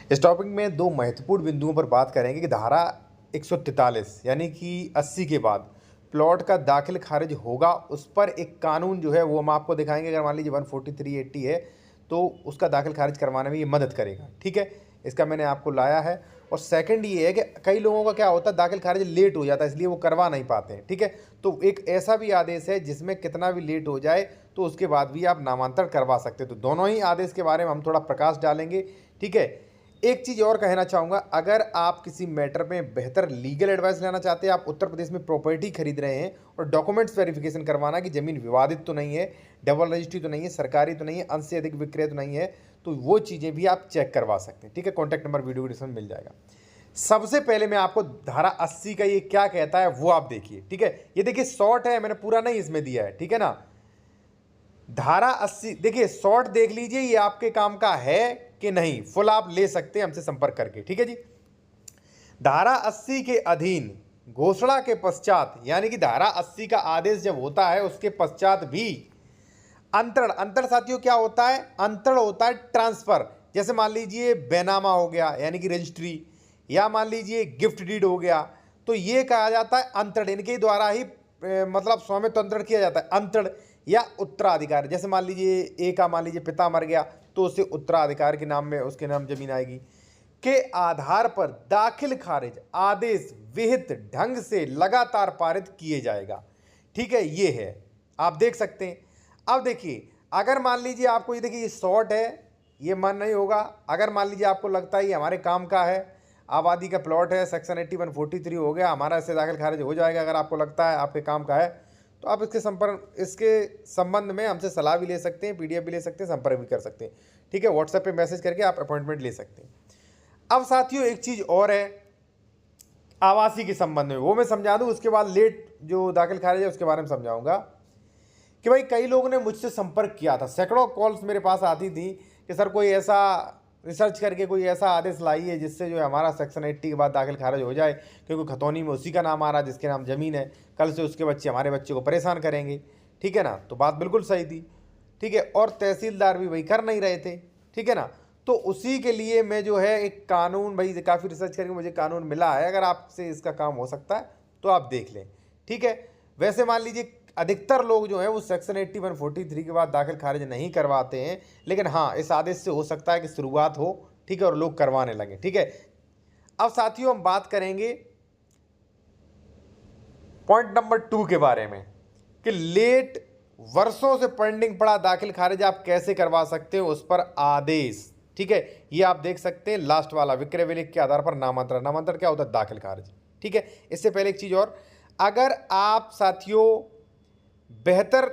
इस टॉपिक में दो महत्वपूर्ण बिंदुओं पर बात करेंगे कि धारा 143 यानी कि 80 के बाद प्लॉट का दाखिल खारिज होगा, उस पर एक कानून जो है वो हम आपको दिखाएंगे। अगर मान लीजिए 14380 है तो उसका दाखिल खारिज करवाने में ये मदद करेगा। ठीक है, इसका मैंने आपको लाया है। और सेकंड ये है कि कई लोगों का क्या होता है, दाखिल खारिज लेट हो जाता है, इसलिए वो करवा नहीं पाते हैं। ठीक है, तो एक ऐसा भी आदेश है जिसमें कितना भी लेट हो जाए तो उसके बाद भी आप नामांतरण करवा सकते हैं। तो दोनों ही आदेश के बारे में हम थोड़ा प्रकाश डालेंगे। ठीक है, एक चीज़ और कहना चाहूँगा, अगर आप किसी मैटर में बेहतर लीगल एडवाइस लेना चाहते हैं, आप उत्तर प्रदेश में प्रॉपर्टी खरीद रहे हैं और डॉक्यूमेंट्स वेरिफिकेशन करवाना कि ज़मीन विवादित तो नहीं है, डबल रजिस्ट्री तो नहीं है, सरकारी तो नहीं है, अंश से अधिक विक्रय तो नहीं है, तो वो चीज़ें भी आप चेक करवा सकते हैं। ठीक है, कॉन्टैक्ट नंबर वीडियो डिस्क्रिप्शन में मिल जाएगा। सबसे पहले मैं आपको धारा 80 का ये क्या कहता है वो आप देखिए। ठीक है, ये देखिए शॉर्ट है, मैंने पूरा नहीं इसमें दिया है। ठीक है ना, धारा 80 देखिए, शॉर्ट देख लीजिए, ये आपके काम का है कि नहीं, फुल आप ले सकते हैं हमसे संपर्क करके। ठीक है जी, धारा 80 के अधीन घोषणा के पश्चात, यानी कि धारा 80 का आदेश जब होता है उसके पश्चात भी अंतरण, अंतरण साथियों क्या होता है, अंतरण होता है ट्रांसफर। जैसे मान लीजिए बेनामा हो गया यानी कि रजिस्ट्री, या मान लीजिए गिफ्ट डीड हो गया, तो ये कहा जाता है अंतरण, इनके द्वारा ही मतलब स्वामित्व अंतरण किया जाता है। अंतरण या उत्तराधिकार, जैसे मान लीजिए ए का मान लीजिए पिता मर गया तो उसे उत्तराधिकार के नाम में उसके नाम जमीन आएगी, के आधार पर दाखिल खारिज आदेश विहित ढंग से लगातार पारित किए जाएगा। ठीक है, ये है, आप देख सकते हैं। अब देखिए, अगर मान लीजिए आपको ये देखिए ये शॉर्ट है, ये मन नहीं होगा। अगर मान लीजिए आपको लगता है ये हमारे काम का है, आबादी का प्लॉट है, सेक्शन 8143 हो गया, हमारा इससे दाखिल खारिज हो जाएगा, अगर आपको लगता है आपके काम का है तो आप इसके संबंध में हमसे सलाह भी ले सकते हैं, पीडीएफ भी ले सकते हैं, संपर्क भी कर सकते हैं। ठीक है, व्हाट्सएप पे मैसेज करके आप अपॉइंटमेंट ले सकते हैं। अब साथियों एक चीज़ और है आवासी के संबंध में, वो मैं समझा दूं, उसके बाद लेट जो दाखिल खारिज है उसके बारे में समझाऊंगा। कि भाई कई लोगों ने मुझसे संपर्क किया था, सैकड़ों कॉल्स मेरे पास आती थी कि सर कोई ऐसा रिसर्च करके कोई ऐसा आदेश लाइए जिससे जो है हमारा सेक्शन 80 के बाद दाखिल खारिज हो जाए, क्योंकि खतौनी में उसी का नाम आ रहा है जिसके नाम ज़मीन है, कल से उसके बच्चे हमारे बच्चे को परेशान करेंगे। ठीक है ना, तो बात बिल्कुल सही थी। ठीक है, और तहसीलदार भी भाई कर नहीं रहे थे। ठीक है ना, तो उसी के लिए मैं जो है एक कानून, भाई काफ़ी रिसर्च करके मुझे कानून मिला है, अगर आपसे इसका काम हो सकता है तो आप देख लें। ठीक है, वैसे मान लीजिए अधिकतर लोग जो हैं वो सेक्शन 8143 के बाद दाखिल खारिज नहीं करवाते हैं, लेकिन हाँ इस आदेश से हो सकता है कि शुरुआत हो। ठीक है, और लोग करवाने लगे। ठीक है, अब साथियों हम बात करेंगे पॉइंट नंबर 2 के बारे में कि लेट वर्षों से पेंडिंग पड़ा दाखिल खारिज आप कैसे करवा सकते हो, उस पर आदेश। ठीक है, ये आप देख सकते हैं लास्ट वाला, विक्रय विलेख के आधार पर नामांतरण। नामांतरण क्या होता है, दाखिल खारिज। ठीक है, इससे पहले एक चीज और, अगर आप साथियों बेहतर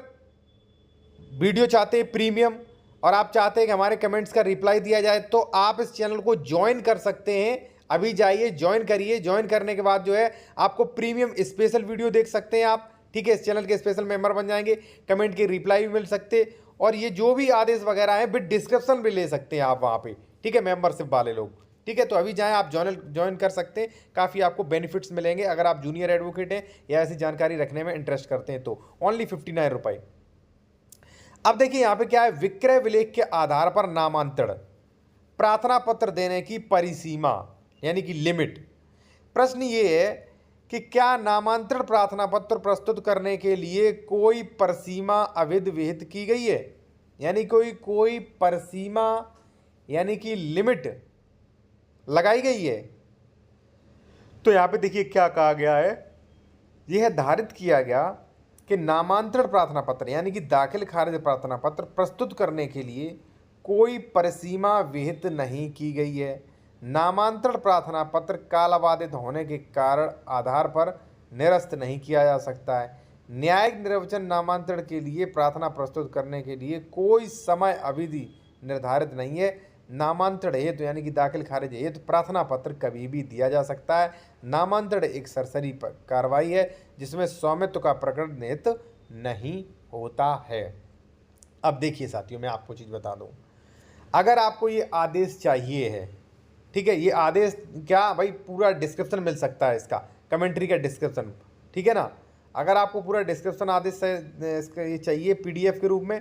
वीडियो चाहते हैं प्रीमियम, और आप चाहते हैं कि हमारे कमेंट्स का रिप्लाई दिया जाए, तो आप इस चैनल को ज्वाइन कर सकते हैं। अभी जाइए ज्वाइन करिए, ज्वाइन करने के बाद जो है आपको प्रीमियम स्पेशल वीडियो देख सकते हैं आप। ठीक है, इस चैनल के स्पेशल मेंबर बन जाएंगे, कमेंट के रिप्लाई भी मिल सकते, और ये जो भी आदेश वगैरह है विद डिस्क्रिप्शन भी ले सकते हैं आप वहाँ पे। ठीक है, मेंबरशिप वाले लोग। ठीक है, तो अभी जाएं आप ज्वाइन कर सकते हैं, काफ़ी आपको बेनिफिट्स मिलेंगे अगर आप जूनियर एडवोकेट हैं या ऐसी जानकारी रखने में इंटरेस्ट करते हैं तो। ओनली 59 रुपये। अब देखिए यहाँ पे क्या है, विक्रय विलेख के आधार पर नामांतरण, प्रार्थना पत्र देने की परिसीमा यानी कि लिमिट। प्रश्न ये है कि क्या नामांतरण प्रार्थना पत्र प्रस्तुत करने के लिए कोई परिसीमा अविध विहित की गई है, यानी कोई परिसीमा यानी कि लिमिट लगाई गई है। तो यहाँ पे देखिए क्या कहा गया है, यह धारित किया गया कि नामांतरण प्रार्थना पत्र यानी कि दाखिल खारिज प्रार्थना पत्र प्रस्तुत करने के लिए कोई परिसीमा विहित नहीं की गई है। नामांतरण प्रार्थना पत्र कालाबाधित होने के कारण आधार पर निरस्त नहीं किया जा सकता है। न्यायिक निर्वचन नामांतरण के लिए प्रार्थना प्रस्तुत करने के लिए कोई समय अवधि निर्धारित नहीं है। नामांतरण हेतु यानी कि दाखिल खारिज हेतु प्रार्थना पत्र कभी भी दिया जा सकता है। नामांतरण एक सरसरी कार्रवाई है जिसमें स्वामित्व का प्रकरण निहित नहीं होता है। अब देखिए साथियों, मैं आपको चीज़ बता दूं, अगर आपको ये आदेश चाहिए है, ठीक है, ये आदेश क्या भाई पूरा डिस्क्रिप्शन मिल सकता है इसका, कमेंट्री का डिस्क्रिप्शन। ठीक है ना, अगर आपको पूरा डिस्क्रिप्शन आदेश से इसका ये चाहिए पीडीएफ के रूप में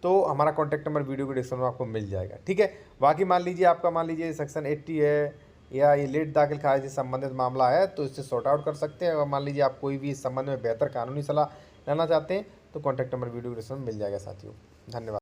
तो हमारा कॉन्टैक्ट नंबर वीडियो के डिस्क्रिप्शन में आपको मिल जाएगा। ठीक है, बाकी मान लीजिए आपका मान लीजिए सेक्शन 80 है या ये लेट दाखिल खारिज से संबंधित मामला है, तो इससे सॉर्ट आउट कर सकते हैं। अगर मान लीजिए आप कोई भी इस संबंध में बेहतर कानूनी सलाह लेना चाहते हैं तो कॉन्टैक्ट नंबर वीडियो के डिस्क्रिप्शन में मिल जाएगा साथियों। धन्यवाद।